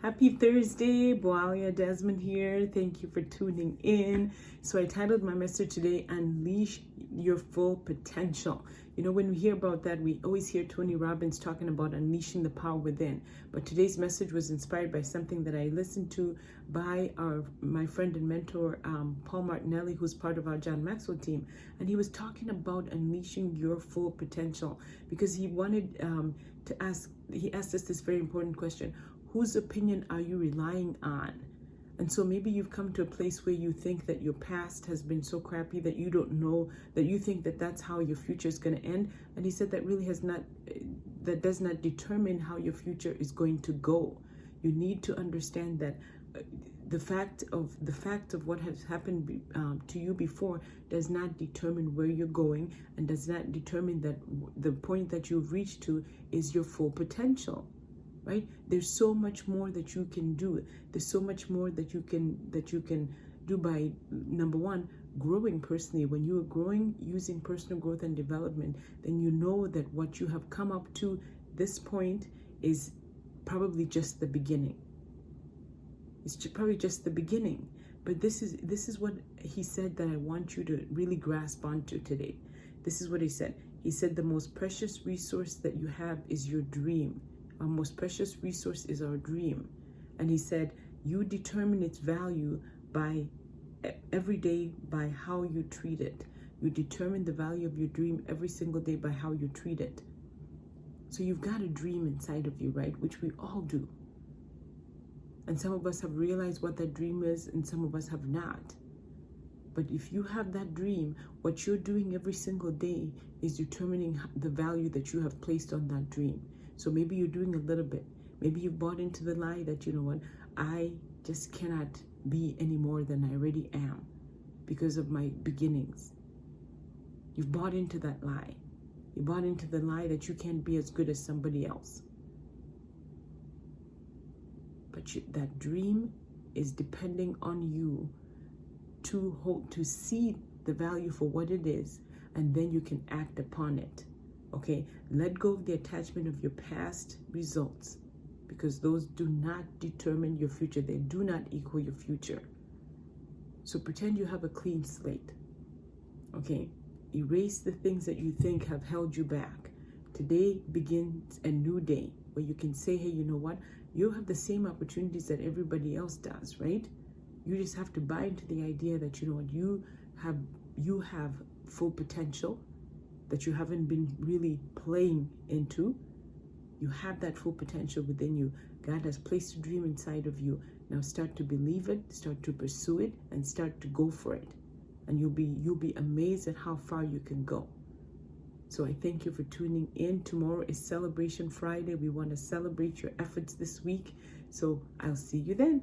Happy Thursday, Boalia Desmond here. Thank you for tuning in. So I titled my message today, Unleash Your Full Potential. You know, when we hear about that, we always hear Tony Robbins talking about unleashing the power within. But today's message was inspired by something that I listened to by my friend and mentor, Paul Martinelli, who's part of our John Maxwell team. And he was talking about unleashing your full potential because he wanted he asked us this very important question. Whose opinion are you relying on? And so maybe you've come to a place where you think that your past has been so crappy that you don't know, that you think that that's how your future is going to end. And he said that really that does not determine how your future is going to go. You need to understand that the fact of what has happened to you before does not determine where you're going, and does not determine that the point that you've reached to is your full potential. Right? There's so much more that you can do. There's so much more that you can do by, number one, growing personally. When you are growing using personal growth and development, then you know that what you have come up to this point is probably just the beginning. It's probably just the beginning. But this is what he said that I want you to really grasp onto today. This is what he said. He said the most precious resource that you have is your dream. Our most precious resource is our dream. And he said, you determine its value by every day by how you treat it. You determine the value of your dream every single day by how you treat it. So you've got a dream inside of you, right? Which we all do. And some of us have realized what that dream is, and some of us have not. But if you have that dream, what you're doing every single day is determining the value that you have placed on that dream. So maybe you're doing a little bit. Maybe you've bought into the lie that, you know what, I just cannot be any more than I already am because of my beginnings. You've bought into that lie. You bought into the lie that you can't be as good as somebody else. But that dream is depending on you to see the value for what it is, and then you can act upon it. Okay, let go of the attachment of your past results, because those do not determine your future. They do not equal your future. So pretend you have a clean slate. Okay, erase the things that you think have held you back. Today begins a new day where you can say, hey, you know what? You have the same opportunities that everybody else does, right? You just have to buy into the idea that, you know what, you have full potential that you haven't been really playing into. You have that full potential within you. God has placed a dream inside of you. Now start to believe it, start to pursue it, and start to go for it. And you'll be amazed at how far you can go. So I thank you for tuning in. Tomorrow is Celebration Friday. We want to celebrate your efforts this week. So I'll see you then.